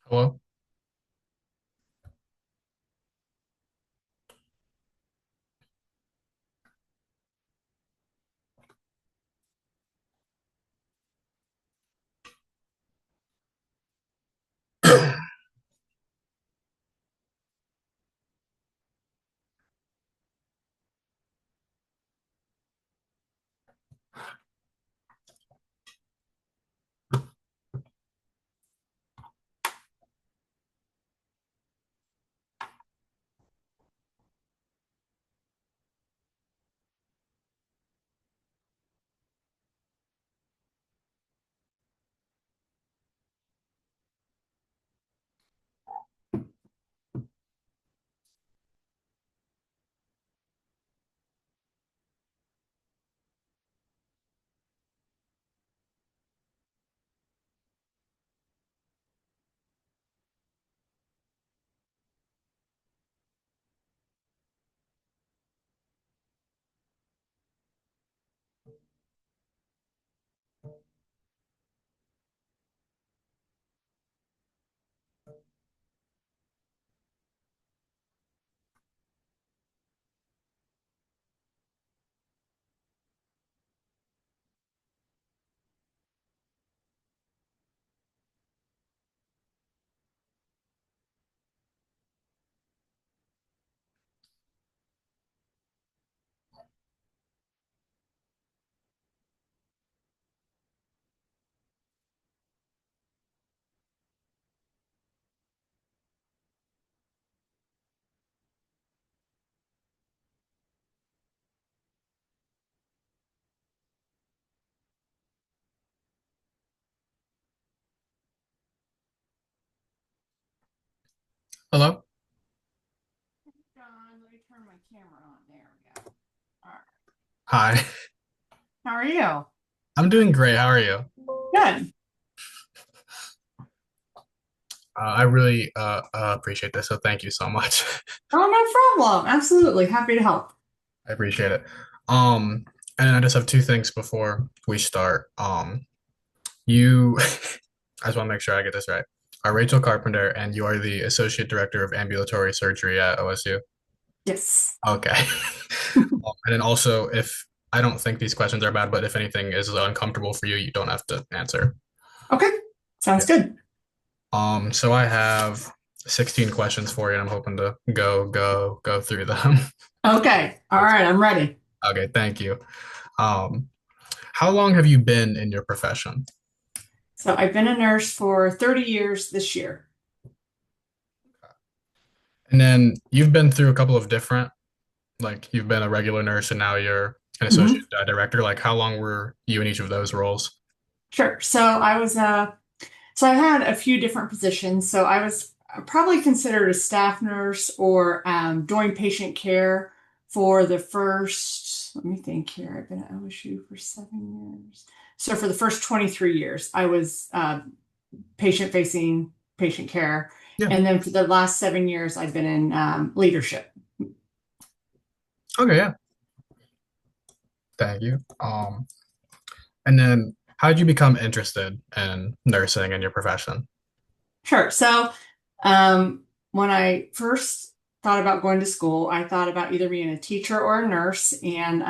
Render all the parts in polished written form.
Hello? Hello? John, let me turn my camera on. There we go. All right. Hi. How are you? I'm doing great. How are you? Good. I really appreciate this, so thank you so much. Oh, no problem. Absolutely. Happy to help. I appreciate it. Um, and I just have two things before we start. You, I just want to make sure I get this right. Are Rachel Carpenter, and you are the Associate Director of Ambulatory Surgery at OSU? Yes. Okay. And then also, if I don't think these questions are bad, but if anything is uncomfortable for you, you don't have to answer. Okay. Sounds Yeah. good. So I have 16 questions for you, and I'm hoping to go through them. Okay. All right. I'm ready. Okay, thank you. Um, how long have you been in your profession? So I've been a nurse for 30 years this year. And then you've been through a couple of different, like you've been a regular nurse and now you're an associate Hmm. director. Like how long were you in each of those roles? Sure. So I had a few different positions. So I was probably considered a staff nurse or doing patient care for the first, let me think here. I've been at OSU for 7 years. So for the first 23 years, I was patient facing patient care. Yeah. And then for the last 7 years, I've been in leadership. Okay, yeah. Thank you. And then how did you become interested in nursing and your profession? Sure. So, when I first thought about going to school, I thought about either being a teacher or a nurse, and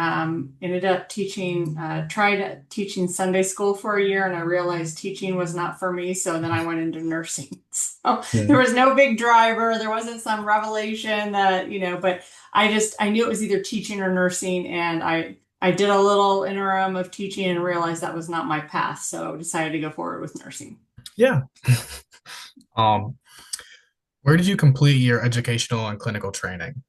ended up tried teaching Sunday school for a year, and I realized teaching was not for me. So then I went into nursing. So there Hmm. was no big driver. There wasn't some revelation that, but I knew it was either teaching or nursing, and I did a little interim of teaching and realized that was not my path. So decided to go forward with nursing. Yeah. Um, where did you complete your educational and clinical training?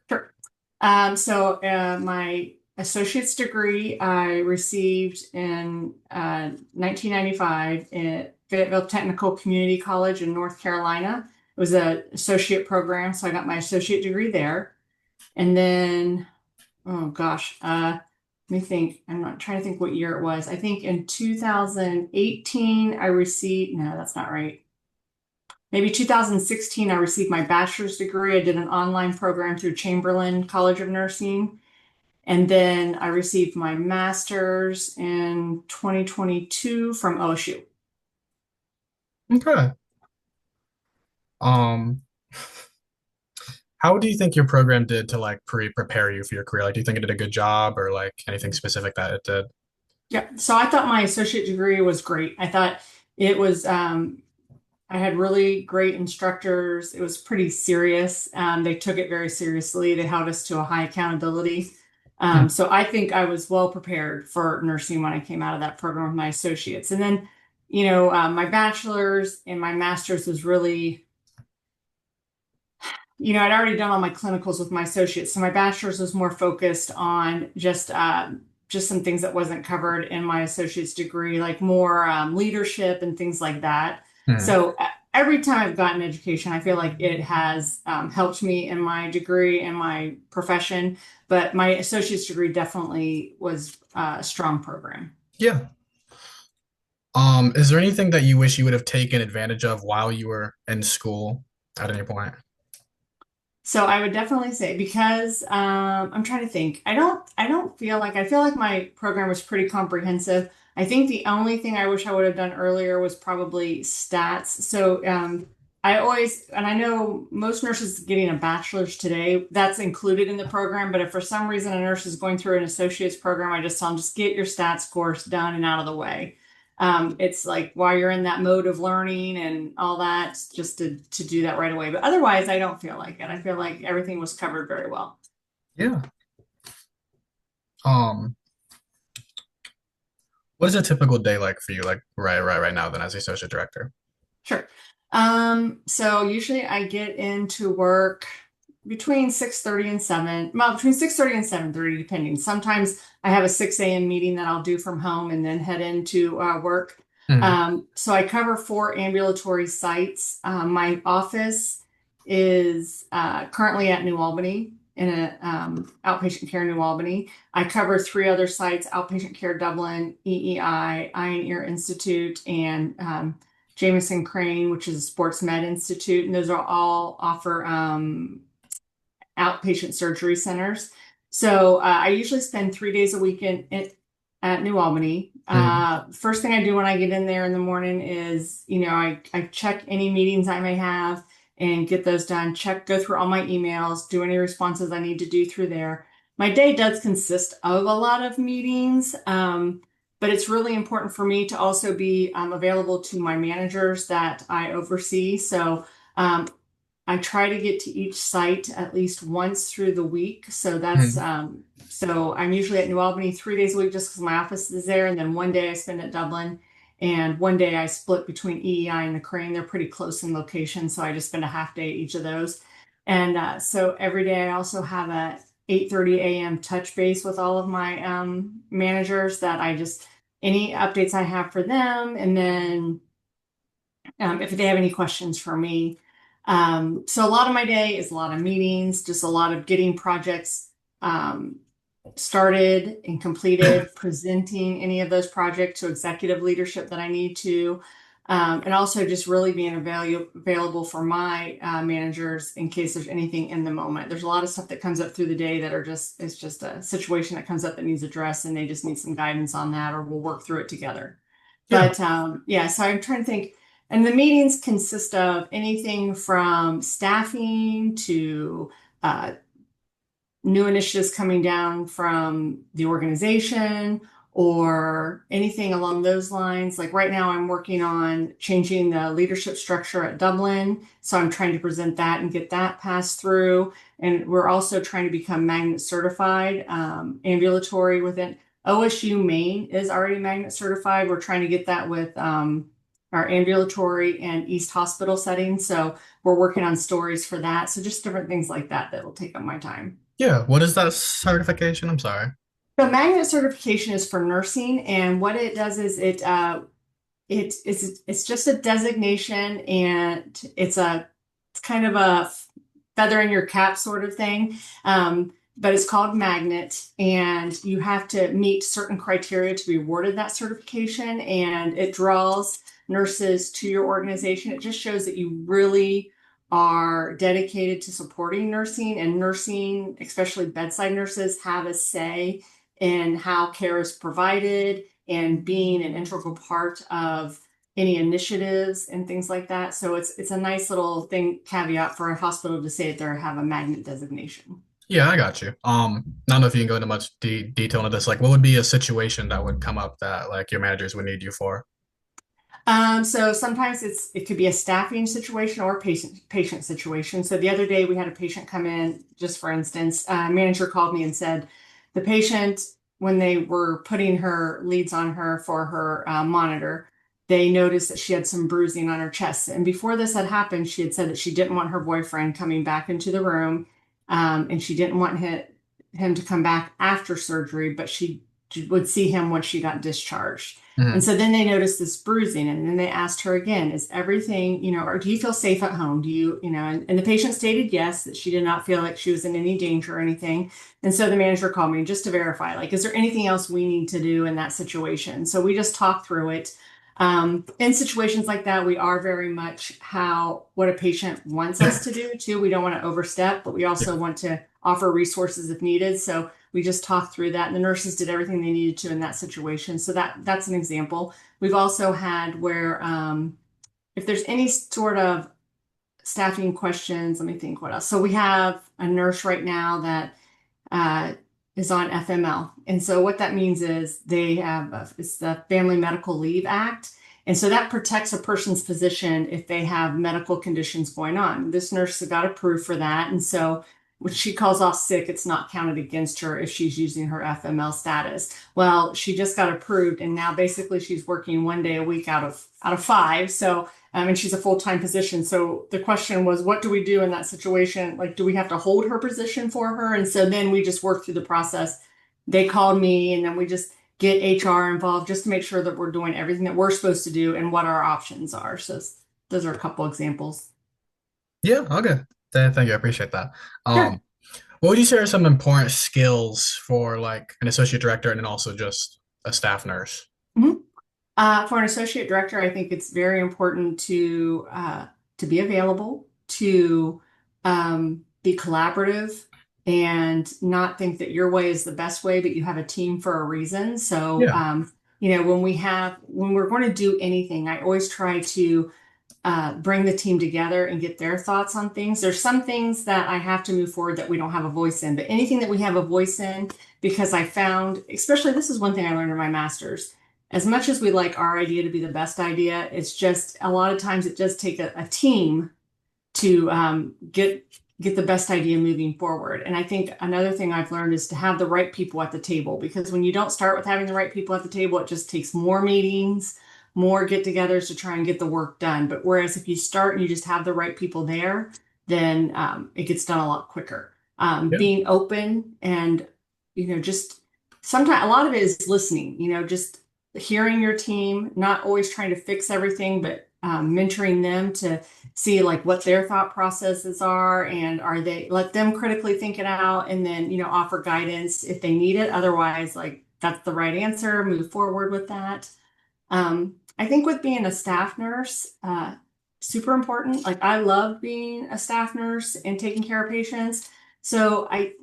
Sure. My associate's degree I received in 1995 at Fayetteville Technical Community College in North Carolina. It was an associate program, so I got my associate degree there. And then, oh gosh, let me think. I'm not trying to think what year it was. I think in 2018 I received, no, that's not right. Maybe 2016, I received my bachelor's degree. I did an online program through Chamberlain College of Nursing. And then I received my master's in 2022 from OSU. Okay. Um, how do you think your program did to like prepare you for your career? Like, do you think it did a good job or like anything specific that it did? Yeah, so I thought my associate degree was great. I thought it was, I had really great instructors. It was pretty serious. They took it very seriously. They held us to a high accountability. Hmm. So I think I was well prepared for nursing when I came out of that program with my associates. And then, my bachelor's and my master's was really, I'd already done all my clinicals with my associates. So my bachelor's was more focused on just some things that wasn't covered in my associate's degree, like more leadership and things like that. Hmm. So every time I've gotten education, I feel like it has helped me in my degree and my profession. But my associate's degree definitely was a strong program. Yeah. Is there anything that you wish you would have taken advantage of while you were in school at any point? So I would definitely say because I'm trying to think. I feel like my program was pretty comprehensive. I think the only thing I wish I would have done earlier was probably stats. So I always, and I know most nurses getting a bachelor's today, that's included in the program. But if for some reason a nurse is going through an associate's program, I just tell them just get your stats course done and out of the way. It's like while you're in that mode of learning and all that, just to do that right away. But otherwise, I don't feel like it. I feel like everything was covered very well. Yeah. Um, what is a typical day like for you, like right now then as the associate director? Sure. So usually I get into work between 6:30 and 7, well, between 6:30 and 7:30, depending. Sometimes I have a 6 a.m. meeting that I'll do from home and then head into work. Hmm. So I cover 4 ambulatory sites. My office is currently at New Albany in a outpatient care in New Albany. I cover 3 other sites: outpatient care Dublin, EEI, Eye and Ear Institute, and Jameson Crane, which is a sports med institute, and those are all offer outpatient surgery centers. So I usually spend 3 days a week at New Albany. Hmm. First thing I do when I get in there in the morning is, I check any meetings I may have and get those done. Go through all my emails, do any responses I need to do through there. My day does consist of a lot of meetings, but it's really important for me to also be available to my managers that I oversee. So um, I try to get to each site at least once through the week. Hmm. So I'm usually at New Albany 3 days a week just because my office is there, and then one day I spend at Dublin, and one day I split between EEI and the Crane. They're pretty close in location, so I just spend a half day at each of those. And so every day I also have a 8:30 a.m. touch base with all of my managers that I just any updates I have for them, and then if they have any questions for me. So a lot of my day is a lot of meetings, just a lot of getting projects um, started and completed, presenting any of those projects to executive leadership that I need to, and also just really being available for my managers in case there's anything in the moment. There's a lot of stuff that comes up through the day that it's just a situation that comes up that needs addressed, and they just need some guidance on that, or we'll work through it together. Yeah. But yeah, so I'm trying to think. And the meetings consist of anything from staffing to uh, new initiatives coming down from the organization or anything along those lines. Like right now, I'm working on changing the leadership structure at Dublin. So I'm trying to present that and get that passed through. And we're also trying to become magnet certified, ambulatory within OSU Maine is already magnet certified. We're trying to get that with our ambulatory and East Hospital settings. So we're working on stories for that. So just different things like that that will take up my time. Yeah. What is that certification? I'm sorry. The magnet certification is for nursing, and what it does is it's just a designation, and it's kind of a feather in your cap sort of thing. But it's called magnet, and you have to meet certain criteria to be awarded that certification, and it draws nurses to your organization. It just shows that you really are dedicated to supporting nursing, and nursing, especially bedside nurses, have a say in how care is provided and being an integral part of any initiatives and things like that. So it's a nice little thing caveat for a hospital to say that they have a magnet designation. Yeah, I got you. I don't know if you can go into much detail into this. Like, what would be a situation that would come up that like your managers would need you for? So sometimes it could be a staffing situation or a patient situation. So the other day we had a patient come in, just for instance, manager called me and said the patient, when they were putting her leads on her for her monitor, they noticed that she had some bruising on her chest. And before this had happened, she had said that she didn't want her boyfriend coming back into the room, and she didn't want him to come back after surgery, but she would see him when she got discharged. And Hmm. so then they noticed this bruising, and then they asked her again, is everything, or do you feel safe at home? Do you, and the patient stated yes, that she did not feel like she was in any danger or anything. And so the manager called me just to verify, like, is there anything else we need to do in that situation? So we just talked through it. In situations like that, we are very much what a patient wants us to do too. We don't want to overstep, but we Yeah. also want to offer resources if needed. So we just talked through that, and the nurses did everything they needed to in that situation. So that's an example. We've also had where if there's any sort of staffing questions, let me think what else. So we have a nurse right now that uh, is on FML. And so what that means is it's the Family Medical Leave Act. And so that protects a person's position if they have medical conditions going on. This nurse got approved for that. And so when she calls off sick, it's not counted against her if she's using her FML status. Well, she just got approved, and now basically she's working 1 day a week out of five. So and she's a full-time position. So the question was, what do we do in that situation? Like, do we have to hold her position for her? And so then we just work through the process. They called me, and then we just get HR involved just to make sure that we're doing everything that we're supposed to do and what our options are. So those are a couple examples. Yeah, okay. Thank you. I appreciate that. Sure. What would you say are some important skills for like an associate director and then also just a staff nurse? Mhm. For an associate director, I think it's very important to be available, to be collaborative, and not think that your way is the best way, but you have a team for a reason. So, Yeah. when we're going to do anything, I always try to bring the team together and get their thoughts on things. There's some things that I have to move forward that we don't have a voice in, but anything that we have a voice in, because I found, especially this is one thing I learned in my master's, as much as we like our idea to be the best idea, it's just a lot of times it does take a team to get the best idea moving forward. And I think another thing I've learned is to have the right people at the table, because when you don't start with having the right people at the table, it just takes more meetings, more get-togethers to try and get the work done. But whereas if you start and you just have the right people there, then it gets done a lot quicker. Yeah. Being open and just sometimes a lot of it is listening. Just hearing your team, not always trying to fix everything, but mentoring them to see like what their thought processes are, and are they, let them critically think it out, and then offer guidance if they need it. Otherwise, like, that's the right answer, move forward with that. I think with being a staff nurse, super important. Like, I love being a staff nurse and taking care of patients. So I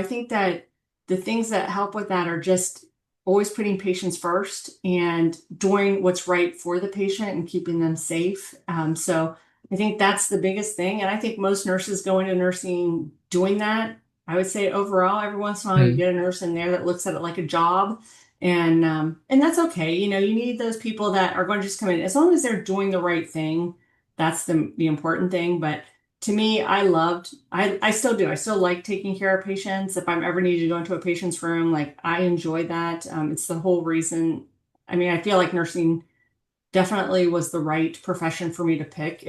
think that the things that help with that are just always putting patients first and doing what's right for the patient and keeping them safe. So I think that's the biggest thing. And I think most nurses go into nursing doing that. I would say overall, every once in a while, you Mm. get a nurse in there that looks at it like a job, and that's okay. You need those people that are going to just come in as long as they're doing the right thing. That's the important thing. But to me, I still do. I still like taking care of patients. If I'm ever needed to go into a patient's room, like, I enjoy that. It's the whole reason. I mean, I feel like nursing definitely was the right profession for me to pick.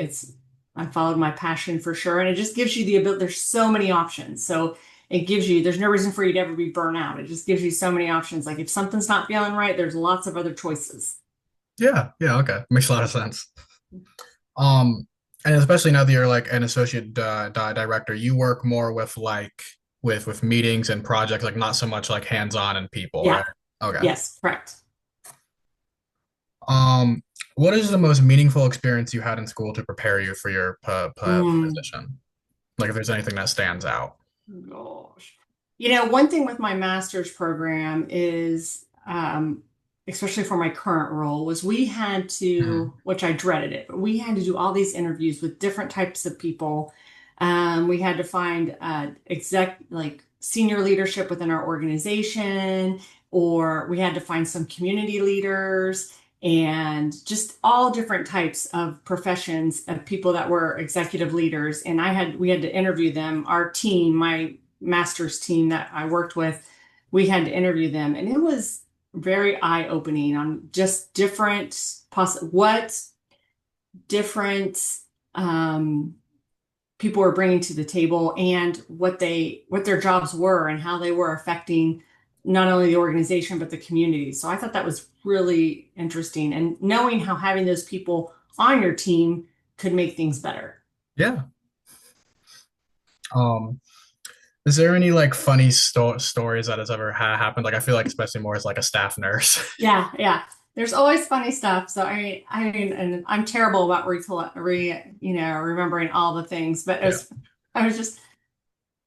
I followed my passion for sure. And it just gives you the ability, there's so many options. So there's no reason for you to ever be burnt out. It just gives you so many options. Like, if something's not feeling right, there's lots of other choices. Yeah. Yeah. Okay. Makes a lot of sense. Um, and especially now that you're like an associate director, you work more with like with meetings and projects, like not so much like hands-on and people, Yeah. right? Okay. Yes, correct. Um, what is the most meaningful experience you had in school to prepare you for your Mm, position? Like if there's anything that stands out. gosh. One thing with my master's program is especially for my current role, was we had to, Mhm. which I dreaded it, but we had to do all these interviews with different types of people. We had to find like senior leadership within our organization, or we had to find some community leaders and just all different types of professions of people that were executive leaders. And we had to interview them. Our team, my master's team that I worked with, we had to interview them. And it was very eye-opening on just what different um, people were bringing to the table and what their jobs were and how they were affecting not only the organization but the community. So I thought that was really interesting, and knowing how having those people on your team could make things better. Yeah. Um, is there any like funny stories that has ever happened? Like I feel like especially more as like a staff nurse. Yeah, yeah. There's always funny stuff. So and I'm terrible about remembering all the things, but Yeah. I was just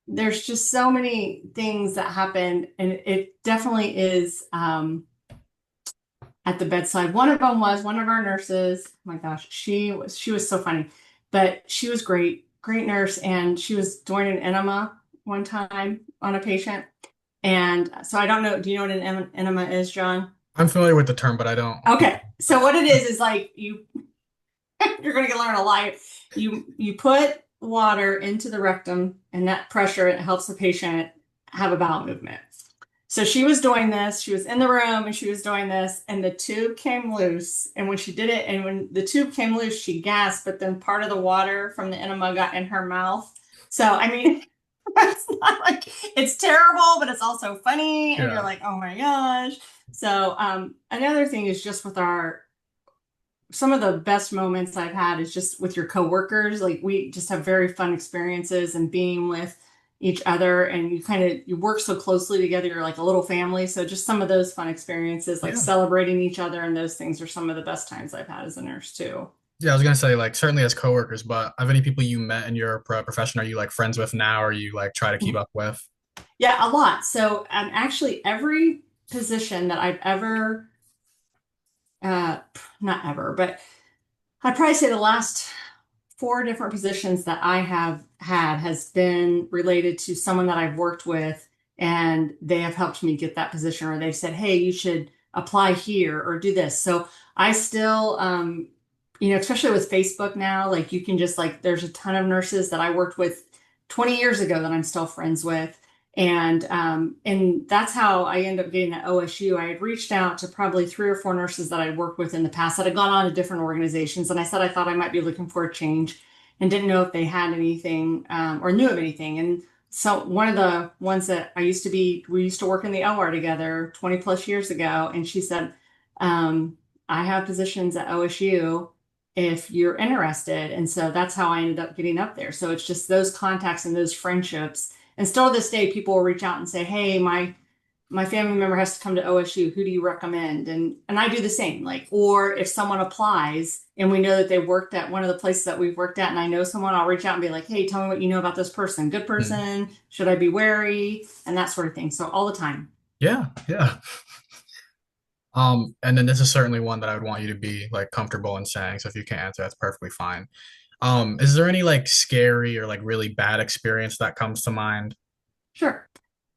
there's just so many things that happen, and it definitely is at the bedside. One of them was one of our nurses. Oh my gosh, she was so funny, but she was great nurse, and she was doing an enema one time on a patient. And so I don't know. Do you know what an enema is, John? I'm familiar with the term, but I don't. Okay, so what it is like you're going to learn a lot. You put water into the rectum, and that pressure it helps the patient have a bowel movement. So she was doing this. She was in the room and she was doing this, and the tube came loose. And when she did it, and when the tube came loose, she gasped, but then part of the water from the enema got in her mouth. So I mean, it's not like it's terrible, but it's also funny, and you're Yeah. like, oh my gosh. So another thing is just with our some of the best moments I've had is just with your coworkers. Like we just have very fun experiences and being with each other, and you work so closely together. You're like a little family. So just some of those fun experiences, like Yeah. celebrating each other, and those things are some of the best times I've had as a nurse too. Yeah, I was gonna say like certainly as coworkers, but have any people you met in your profession are you like friends with now, or you like try to keep up with? Yeah, a lot. So actually every position that I've ever uh not ever, but I'd probably say the last four different positions that I have had has been related to someone that I've worked with, and they have helped me get that position, or they've said, hey, you should apply here or do this. So I still, especially with Facebook now, like you can just like, there's a ton of nurses that I worked with 20 years ago that I'm still friends with. And that's how I ended up getting at OSU. I had reached out to probably three or four nurses that I'd worked with in the past that had gone on to different organizations. And I said I thought I might be looking for a change and didn't know if they had anything or knew of anything. And so one of the ones that we used to work in the OR together 20 plus years ago. And she said, um, I have positions at OSU if you're interested. And so that's how I ended up getting up there. So it's just those contacts and those friendships. And still to this day, people will reach out and say, hey, my family member has to come to OSU. Who do you recommend? And I do the same. Like, or if someone applies and we know that they worked at one of the places that we've worked at, and I know someone, I'll reach out and be like, hey, tell me what you know about this person. Good Hmm. person? Should I be wary? And that sort of thing. So all the time. Yeah, yeah. And then this is certainly one that I would want you to be like comfortable in saying. So if you can't answer, that's perfectly fine. Is there any like scary or like really bad experience that comes to mind? Sure.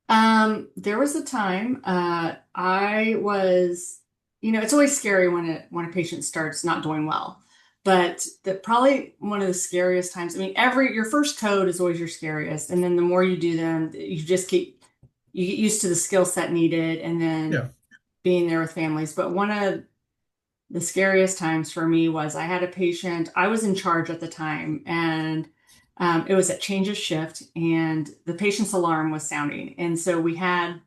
There was a time I was, it's always scary when a patient starts not doing well. But probably one of the scariest times, I mean, your first code is always your scariest, and then the more you do them, you get used to the skill set needed, and then Yeah. being there with families. But one of the scariest times for me was I had a patient, I was in charge at the time, and it was at change of shift, and the patient's alarm was sounding. And so we had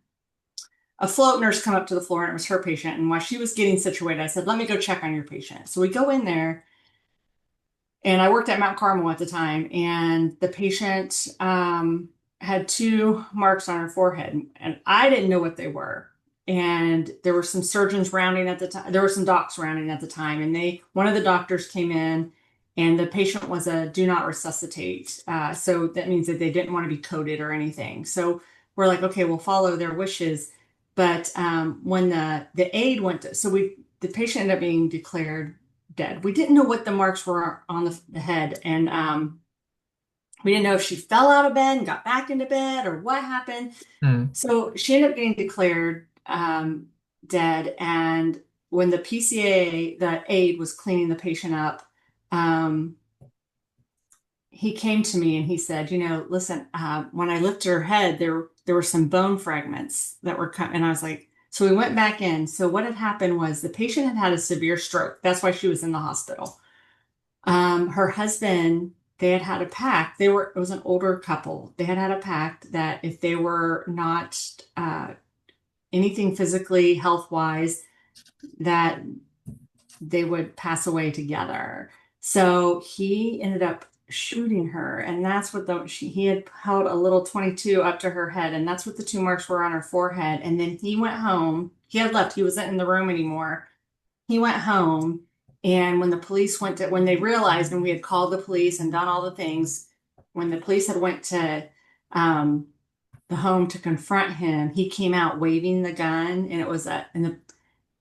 a float nurse come up to the floor, and it was her patient. And while she was getting situated, I said, let me go check on your patient. So we go in there, and I worked at Mount Carmel at the time, and the patient had two marks on her forehead, and I didn't know what they were. And there were some surgeons rounding at the time. There were some docs rounding at the time, and one of the doctors came in, and the patient was a do not resuscitate. So that means that they didn't want to be coded or anything. So we're like, okay, we'll follow their wishes. But when the aide went to, so the patient ended up being declared dead. We didn't know what the marks were on the head, and we didn't know if she fell out of bed and got back into bed or what happened. Mm. So she ended up getting declared dead. And when the PCA, the aide, was cleaning the patient up, um, he came to me and he said, listen, when I lifted her head, there were some bone fragments that were coming. And I was like, so we went back in. So what had happened was the patient had had a severe stroke. That's why she was in the hospital. Her husband, they had had a pact. It was an older couple. They had had a pact that if they were not anything physically health wise, that they would pass away together. So he ended up shooting her, and that's what he had held a little 22 up to her head, and that's what the two marks were on her forehead. And then he went home. He had left. He wasn't in the room anymore. He went home, and when they realized, and we had called the police and done all the things, when the police had went to um, the home to confront him, he came out waving the gun, and it was and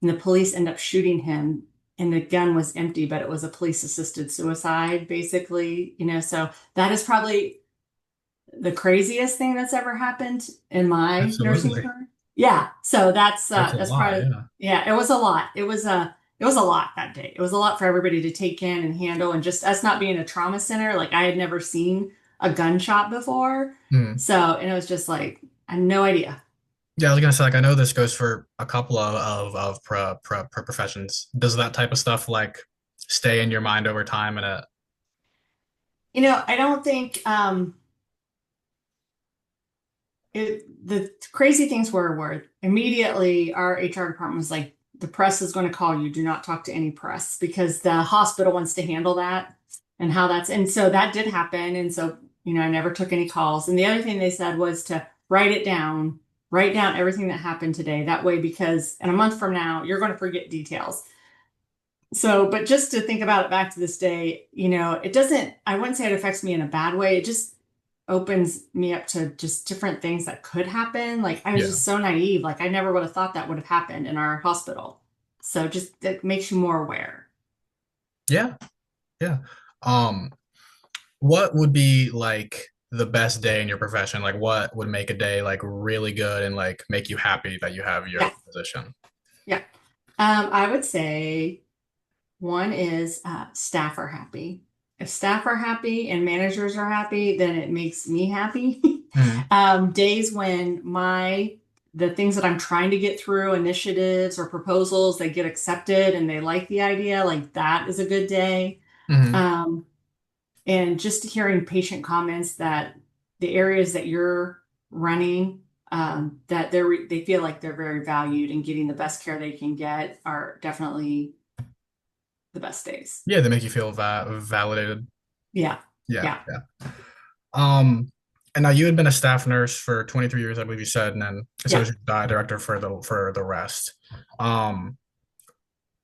the police ended up shooting him, and the gun was empty, but it was a police assisted suicide, basically. So that is probably the craziest thing that's ever happened in my nursing Absolutely. career. Yeah. So That's a that's lot, probably, yeah. yeah, it was a lot. It was a lot that day. It was a lot for everybody to take in and handle. And just us not being a trauma center, like I had never seen a gunshot before. Mm. So, and it was just like, I had no idea. Yeah, I was gonna say, like, I know this goes for a couple professions. Does that type of stuff like stay in your mind over time? And I don't think, the crazy things were immediately our HR department was like, the press is going to call you. Do not talk to any press because the hospital wants to handle that and and so that did happen. And so, I never took any calls. And the other thing they said was to write down everything that happened today. That way, because in a month from now, you're going to forget details. So, but just to think about it back to this day, it doesn't, I wouldn't say it affects me in a bad way. It just opens me up to just different things that could happen. Like I was yeah, just so naive. Like I never would have thought that would have happened in our hospital. So just that makes you more aware. yeah, yeah. Um, what would be like the best day in your profession? Like, what would make a day like really good and like make you happy that you have your Yeah. position? Yeah. I would say one is staff are happy. If staff are happy and managers are happy, then it makes me happy. Mm. Days when the things that I'm trying to get through, initiatives or proposals, they get accepted and they like the idea, like that is a good day. Hmm. Um, and just hearing patient comments that the areas that you're running, that they feel like they're very valued and getting the best care they can get are definitely the best days. Yeah, they make you feel validated. Yeah. Yeah, Yeah. yeah. And now you had been a staff nurse for 23 years, I believe you said, and then Yeah. associate director for the rest. Um,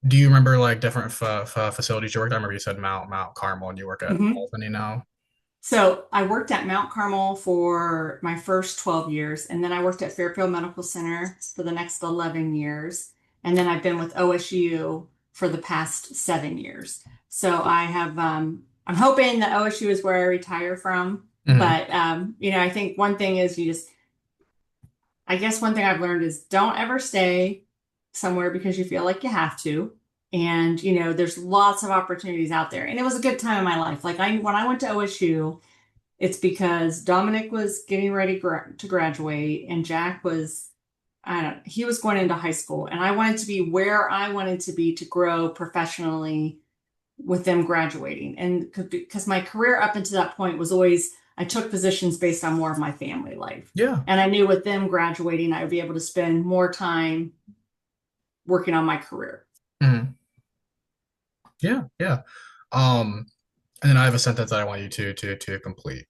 do you remember like different facilities you worked at? I remember you said Mount Carmel, and you work at Mhm. Albany now. So I worked at Mount Carmel for my first 12 years, and then I worked at Fairfield Medical Center for the next 11 years. And then I've been with OSU for the past 7 years. So I'm hoping that OSU is where I retire from. Hmm. But, I think one thing is I guess one thing I've learned is don't ever stay somewhere because you feel like you have to. And, there's lots of opportunities out there. And it was a good time in my life. When I went to OSU, it's because Dominic was getting ready to graduate and Jack was, I don't know, he was going into high school and I wanted to be where I wanted to be to grow professionally with them graduating. And because my career up until that point was always, I took positions based on more of my family life. Yeah. And I knew with them graduating, I would be able to spend more time working on my career. Hmm. Yeah, yeah. Um, and then I have a sentence that I want you to complete.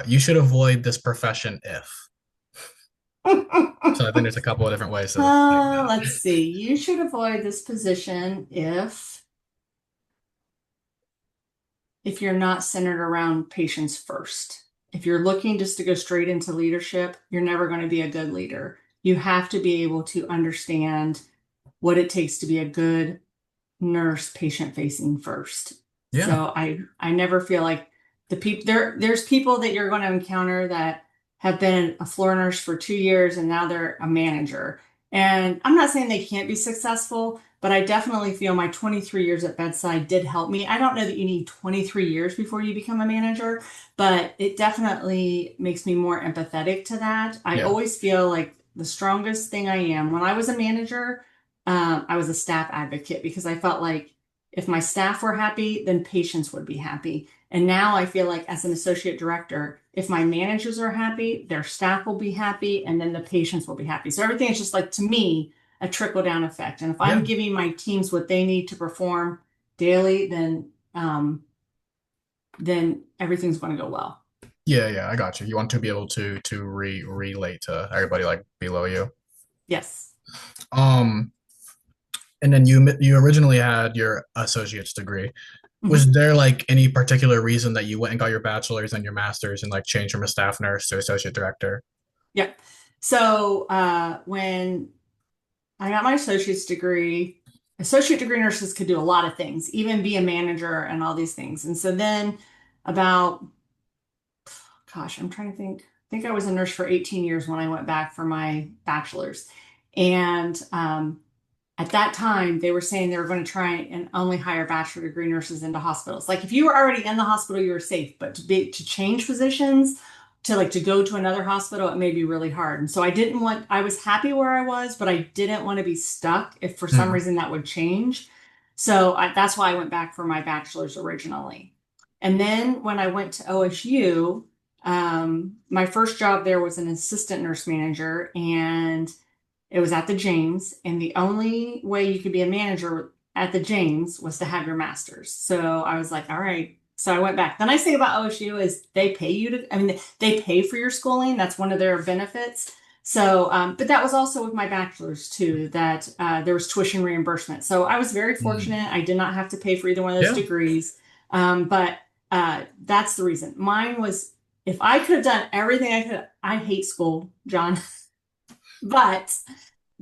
You should avoid this profession if. So I think there's a couple of different ways to think that. Let's see. You should avoid this position if you're not centered around patients first. If you're looking just to go straight into leadership, you're never going to be a good leader. you have to be able to understand what it takes to be a good nurse patient facing first. Yeah. So I never feel like there's people that you're going to encounter that have been a floor nurse for 2 years and now they're a manager. And I'm not saying they can't be successful, but I definitely feel my 23 years at bedside did help me. I don't know that you need 23 years before you become a manager, but it definitely makes me more empathetic to that. I Yeah. always feel like the strongest thing I am when I was a manager, I was a staff advocate because I felt like if my staff were happy, then patients would be happy. And now I feel like as an associate director, if my managers are happy, their staff will be happy, and then the patients will be happy. So everything is just like, to me, a trickle down effect. And if Yeah. I'm giving my teams what they need to perform daily, then everything's going to go well. Yeah, yeah, I got you. You want to be able to relate to everybody like below you. Yes. Um, and then you originally had your associate's degree. Was Mhm. there like any particular reason that you went and got your bachelor's and your master's and like changed from a staff nurse to associate director? Yep. So when I got my associate degree nurses could do a lot of things, even be a manager and all these things. And so then about gosh, I'm trying to think. I think I was a nurse for 18 years when I went back for my bachelor's. And at that time, they were saying they were going to try and only hire bachelor degree nurses into hospitals. Like if you were already in the hospital, you were safe, but to change positions, to go to another hospital, it may be really hard. And so I was happy where I was, but I didn't want to be stuck if for some Mm, reason that would change. So that's why I went back for my bachelor's originally. And then when I went to OSU, my first job there was an assistant nurse manager, and it was at the James. And the only way you could be a manager at the James was to have your master's. So I was like, all right. So I went back. The nice thing about OSU is they pay you to, I mean, they pay for your schooling. That's one of their benefits. So, but that was also with my bachelor's too, that there was tuition reimbursement. So I was very mm. fortunate. I did not have to pay for either one of those Yeah. degrees. But that's the reason. Mine was, if I could have done everything I could, I hate school, John, but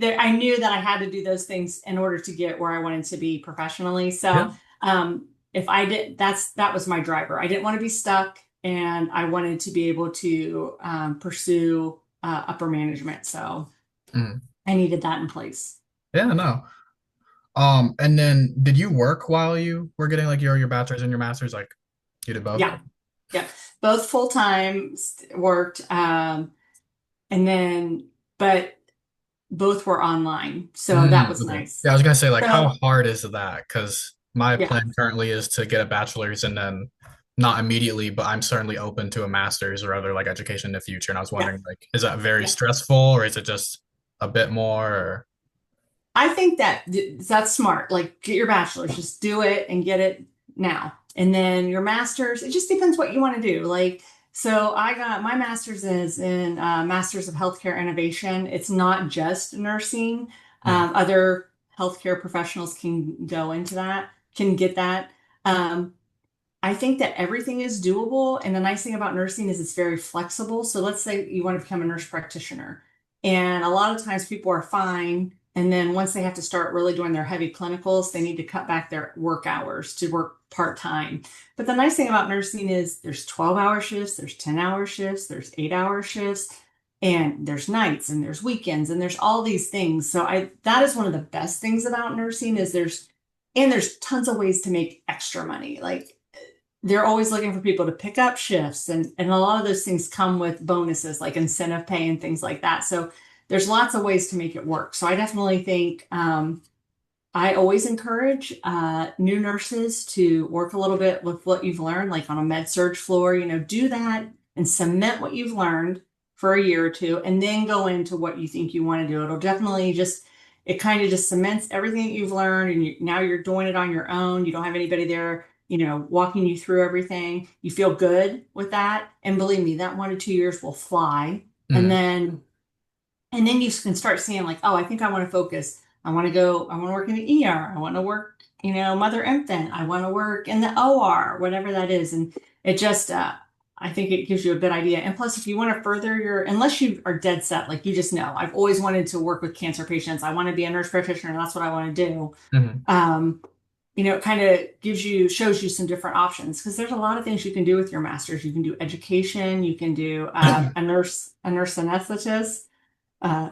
I knew that I had to do those things in order to get where I wanted to be professionally. So Yeah. if I did, that was my driver. I didn't want to be stuck, and I wanted to be able to pursue upper management. So Mm. I needed that in place. Yeah, no. And then did you work while you were getting like your bachelor's and your master's? Like you did both? Yeah, yeah, both full time worked, and then but both were online, so that Mm, was okay. nice. Yeah, I was gonna say like how So hard is that? Because my yeah, plan currently is to get a bachelor's and then not immediately, but I'm certainly open to a master's or other like education in the future. And I was yeah, wondering like, is that very yeah. stressful or is it just a bit more? Or... I think that's smart. Like, get your bachelor's, just do it and get it now. And then your master's, it just depends what you want to do. Like, so I got my master's is in Masters of Healthcare Innovation. It's not just nursing. Mm, Other healthcare professionals can go into that, can get that. Um, I think that everything is doable. And the nice thing about nursing is it's very flexible. So let's say you want to become a nurse practitioner. And a lot of times people are fine. And then once they have to start really doing their heavy clinicals, they need to cut back their work hours to work part time. But the nice thing about nursing is there's 12-hour shifts, there's 10-hour shifts, there's 8-hour shifts, and there's nights and there's weekends and there's all these things. So that is one of the best things about nursing is there's tons of ways to make extra money. Like they're always looking for people to pick up shifts, and a lot of those things come with bonuses like incentive pay and things like that. So there's lots of ways to make it work. So I definitely think I always encourage new nurses to work a little bit with what you've learned, like on a med surge floor, do that and cement what you've learned for a year or two, and then go into what you think you want to do. It'll definitely it kind of just cements everything that you've learned, and now you're doing it on your own. You don't have anybody there, walking you through everything. You feel good with that. And believe me, that 1 to 2 years will fly. And mm, then you can start seeing like, oh, I think I want to focus. I want to work in the ER. I want to work, mother infant. I want to work in the OR, whatever that is. And it just, I think it gives you a good idea. And plus, if you want to further your, unless you are dead set, like you just know, I've always wanted to work with cancer patients. I want to be a nurse practitioner. That's what I want to do. Hmm. Um, it kind of shows you some different options because there's a lot of things you can do with your master's. You can do education, you can do a nurse anesthetist, uh,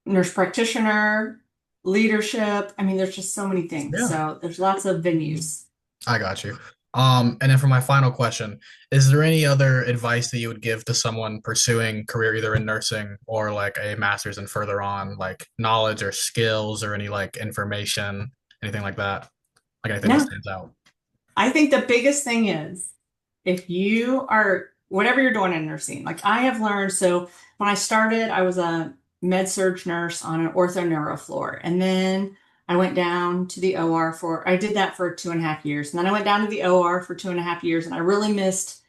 nurse practitioner, leadership. I mean, there's just so many things. Yeah, So there's lots of venues. I got you. And then for my final question, is there any other advice that you would give to someone pursuing career either in nursing or like a master's and further on, like knowledge or skills or any like information, anything like that? Like anything that No, stands out? I think the biggest thing is if you are whatever you're doing in nursing, like I have learned. So when I started, I was a med surg nurse on an ortho neuro floor. And then I went down to the OR I did that for 2.5 years. And then I went down to the OR for 2.5 years and I really missed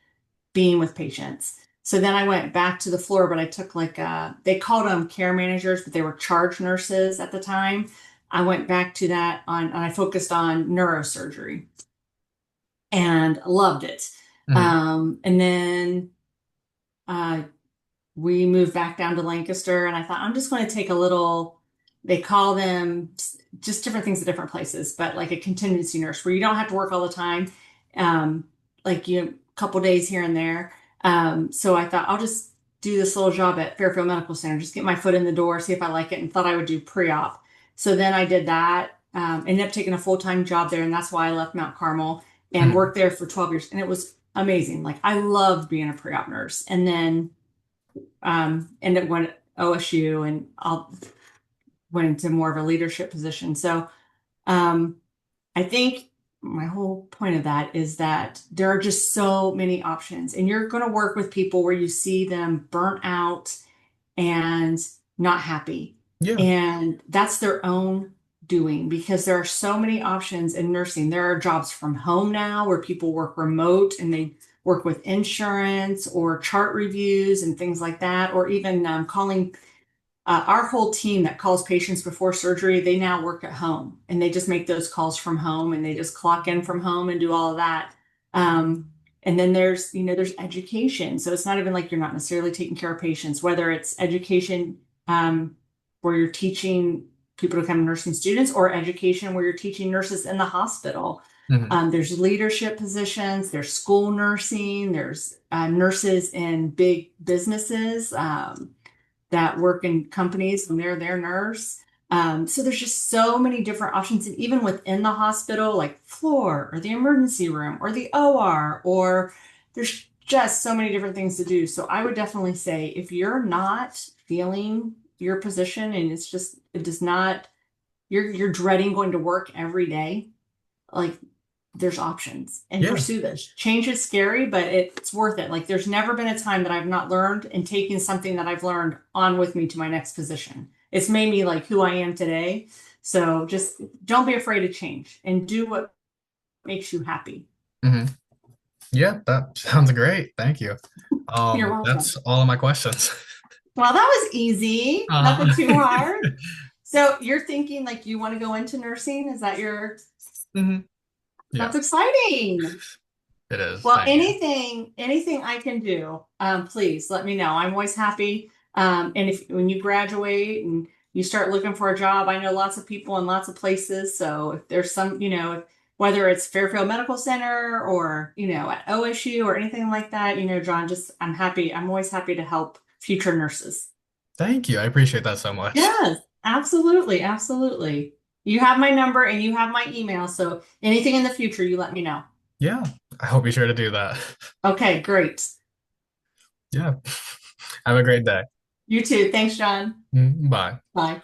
being with patients. So then I went back to the floor, but I took like, they called them care managers, but they were charge nurses at the time. I went back to that and I focused on neurosurgery and loved it. Hmm. And then uh, we moved back down to Lancaster, and I thought I'm just going to take a little. They call them just different things at different places, but like a contingency nurse where you don't have to work all the time, um, like you a couple days here and there. So I thought I'll just do this little job at Fairfield Medical Center, just get my foot in the door, see if I like it, and thought I would do pre-op. So then I did that. Ended up taking a full-time job there, and that's why I left Mount Carmel and Hmm. worked there for 12 years. And it was amazing. Like I loved being a pre-op nurse. And then ended up going to OSU and I'll went into more of a leadership position. So um, I think my whole point of that is that there are just so many options, and you're going to work with people where you see them burnt out and not happy. Yeah. And that's their own doing because there are so many options in nursing. There are jobs from home now where people work remote and they work with insurance or chart reviews and things like that, or even calling our whole team that calls patients before surgery. They now work at home and they just make those calls from home and they just clock in from home and do all of that. Um, and then there's education. So it's not even like you're not necessarily taking care of patients, whether it's education where you're teaching people to become nursing students or education where you're teaching nurses in the hospital. Hmm. There's leadership positions, there's school nursing, there's nurses in big businesses that work in companies and they're their nurse. So there's just so many different options. And even within the hospital, like floor or the emergency room or the OR, or there's just so many different things to do. So I would definitely say if you're not feeling your position and it does not, you're dreading going to work every day, like there's options and Yeah. pursue this. Change is scary, but it's worth it. Like there's never been a time that I've not learned and taken something that I've learned on with me to my next position. It's made me like who I am today. So just don't be afraid to change and do what makes you happy. Hmm. Yeah, that sounds great. Thank you. You're welcome. That's all of my questions. Well, that was easy. Uh, Nothing too hard. So you're thinking like you want to go into nursing? Is that hmm. Yeah, that's exciting. it is. Well, Thank you. anything I can do, please let me know. I'm always happy. And if when you graduate and you start looking for a job, I know lots of people in lots of places. So if there's some, whether it's Fairfield Medical Center or, at OSU or anything like that, John, just I'm happy. I'm always happy to help future nurses. Thank you. I appreciate that so much. Yes, absolutely, absolutely. You have my number and you have my email. So anything in the future, you let me know. Yeah, I hope you're sure to do that. Okay, great. Yeah. Have a great day. You too. Thanks, John. Bye. Bye.